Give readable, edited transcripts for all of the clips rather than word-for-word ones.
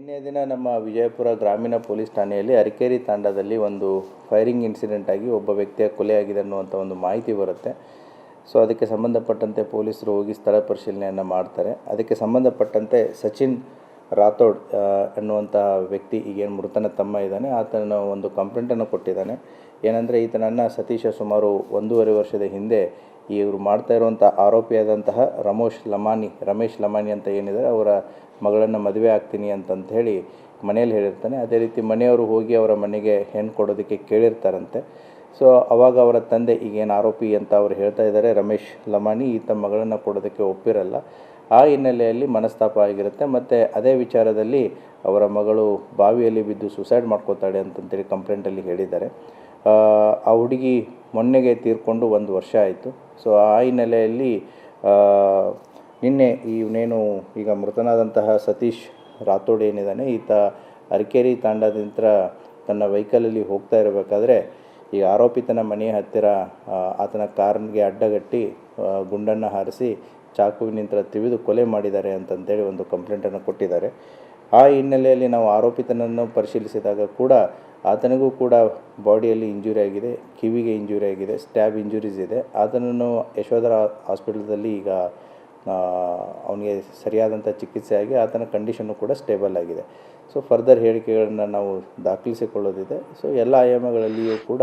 ನಿನ್ನೆ ದಿನ ನಮ್ಮ ವಿಜಯಪುರ ಗ್ರಾಮೀಣ ಪೊಲೀಸ್ ಠಾಣೆಯಲ್ಲಿ ಅರಕೇರಿ ತಾಂಡಾದಲ್ಲಿ ಒಂದು ಫೈರಿಂಗ್ ಇನ್ಸಿಡೆಂಟ್ ಆಗಿ ಒಬ್ಬ ವ್ಯಕ್ತಿಯ ಕೊಲೆಯಾಗಿದೆ ಅನ್ನುವಂಥ ಒಂದು ಮಾಹಿತಿ ಬರುತ್ತೆ. ಸೊ ಅದಕ್ಕೆ ಸಂಬಂಧಪಟ್ಟಂತೆ ಪೊಲೀಸರು ಹೋಗಿ ಸ್ಥಳ ಪರಿಶೀಲನೆಯನ್ನು ಮಾಡ್ತಾರೆ. ಅದಕ್ಕೆ ಸಂಬಂಧಪಟ್ಟಂತೆ ಸಚಿನ್ ರಾಥೋಡ್ ಅನ್ನುವಂಥ ವ್ಯಕ್ತಿ ಈಗೇನು ಮೃತನ ತಮ್ಮ ಇದ್ದಾನೆ, ಆತನ ಒಂದು ಕಂಪ್ಲೇಂಟನ್ನು ಕೊಟ್ಟಿದ್ದಾನೆ. ಏನಂದರೆ ಈತನನ್ನು ಸತೀಶ ಸುಮಾರು 1.5 ವರ್ಷದ ಹಿಂದೆ ಇವರು ಮಾಡ್ತಾ ಇರುವಂಥ ಆರೋಪಿಯಾದಂತಹ ರಮೇಶ್ ಲಮಾನಿ ಅಂತ ಏನಿದ್ದಾರೆ ಅವರ ಮಗಳನ್ನು ಮದುವೆ ಆಗ್ತೀನಿ ಅಂತಂತ ಹೇಳಿ ಮನೆಯಲ್ಲಿ ಹೇಳಿರ್ತಾನೆ. ಅದೇ ರೀತಿ ಮನೆಯವರು ಹೋಗಿ ಅವರ ಮನೆಗೆ ಹೆಣ್ಣು ಕೊಡೋದಕ್ಕೆ ಕೇಳಿರ್ತಾರಂತೆ. ಸೊ ಅವಾಗ ಅವರ ತಂದೆ ಈಗೇನು ಆರೋಪಿ ಅಂತ ಅವರು ಹೇಳ್ತಾ ಇದ್ದಾರೆ ರಮೇಶ್ ಲಮಾನಿ, ಈತ ಮಗಳನ್ನು ಕೊಡೋದಕ್ಕೆ ಒಪ್ಪಿರಲ್ಲ. ಆ ಹಿನ್ನೆಲೆಯಲ್ಲಿ ಮನಸ್ತಾಪ ಆಗಿರುತ್ತೆ. ಮತ್ತು ಅದೇ ವಿಚಾರದಲ್ಲಿ ಅವರ ಮಗಳು ಬಾವಿಯಲ್ಲಿ ಬಿದ್ದು ಸುಸೈಡ್ ಮಾಡ್ಕೋತಾಳೆ ಅಂತಂತೇಳಿ ಕಂಪ್ಲೇಂಟಲ್ಲಿ ಹೇಳಿದ್ದಾರೆ. ಆ ಹುಡುಗಿ ಮೊನ್ನೆಗೆ ತೀರ್ಕೊಂಡು 1 ವರ್ಷ ಆಯಿತು. ಸೊ ಆ ಹಿನ್ನೆಲೆಯಲ್ಲಿ ನಿನ್ನೆ ಇವನೇನು ಈಗ ಮೃತನಾದಂತಹ ಸತೀಶ್ ರಾಥೋಡ್ ಏನಿದ್ದಾನೆ, ಈತ ಅರಕೇರಿ ತಾಂಡಾದಿಂದ ತನ್ನ ವೆಹಿಕಲಲ್ಲಿ ಹೋಗ್ತಾ ಇರಬೇಕಾದ್ರೆ ಈ ಆರೋಪಿತನ ಮನೆಯ ಹತ್ತಿರ ಆತನ ಕಾರ್ಗೆ ಅಡ್ಡಗಟ್ಟಿ ಗುಂಡನ್ನು ಹಾರಿಸಿ ಚಾಕುವಿನಿಂದ ತಿವಿದು ಕೊಲೆ ಮಾಡಿದ್ದಾರೆ ಅಂತಂತೇಳಿ ಒಂದು ಕಂಪ್ಲೇಂಟನ್ನು ಕೊಟ್ಟಿದ್ದಾರೆ. ಆ ಹಿನ್ನೆಲೆಯಲ್ಲಿ ನಾವು ಆರೋಪಿತನನ್ನು ಪರಿಶೀಲಿಸಿದಾಗ ಕೂಡ ಆತನಿಗೂ ಕೂಡ ಬಾಡಿಯಲ್ಲಿ ಇಂಜುರಿ ಆಗಿದೆ, ಕಿವಿಗೆ ಇಂಜುರಿ ಆಗಿದೆ, ಸ್ಟ್ಯಾಬ್ ಇಂಜುರೀಸ್ ಇದೆ. ಆತನನ್ನು ಯಶೋಧರ ಹಾಸ್ಪಿಟಲ್ದಲ್ಲಿ ಈಗ ಅವನಿಗೆ ಸರಿಯಾದಂಥ ಚಿಕಿತ್ಸೆ ಆಗಿ ಆತನ ಕಂಡೀಷನ್ನು ಕೂಡ ಸ್ಟೇಬಲ್ ಆಗಿದೆ. ಸೊ ಫರ್ದರ್ ಹೇಳಿಕೆಗಳನ್ನು ನಾವು ದಾಖಲಿಸಿಕೊಳ್ಳೋದಿದೆ. ಸೊ ಎಲ್ಲ ಆಯಾಮಗಳಲ್ಲಿಯೂ ಕೂಡ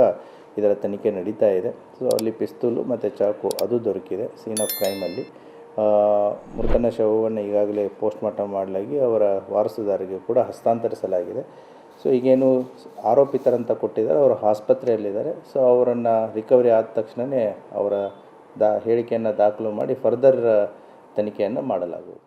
ಇದರ ತನಿಖೆ ನಡೀತಾ ಇದೆ. ಸೊ ಅಲ್ಲಿ ಪಿಸ್ತೂಲು ಮತ್ತು ಚಾಕು ಅದು ದೊರಕಿದೆ ಸೀನ್ ಆಫ್ ಕ್ರೈಮಲ್ಲಿ. ಮೃತನ ಶವವನ್ನು ಈಗಾಗಲೇ ಪೋಸ್ಟ್ಮಾರ್ಟಮ್ ಮಾಡಲಾಗಿ ಅವರ ವಾರಸುದಾರರಿಗೆ ಕೂಡ ಹಸ್ತಾಂತರಿಸಲಾಗಿದೆ. ಸೊ ಈಗೇನು ಆರೋಪಿತರಂತ ಕೊಟ್ಟಿದ್ದಾರೆ ಅವರು ಆಸ್ಪತ್ರೆಯಲ್ಲಿದ್ದಾರೆ. ಸೊ ಅವರನ್ನು ರಿಕವರಿ ಆದ ತಕ್ಷಣವೇ ಅವರ ಹೇಳಿಕೆಯನ್ನು ದಾಖಲು ಮಾಡಿ ಫರ್ದರ್ ತನಿಖೆಯನ್ನು ಮಾಡಲಾಗುವುದು.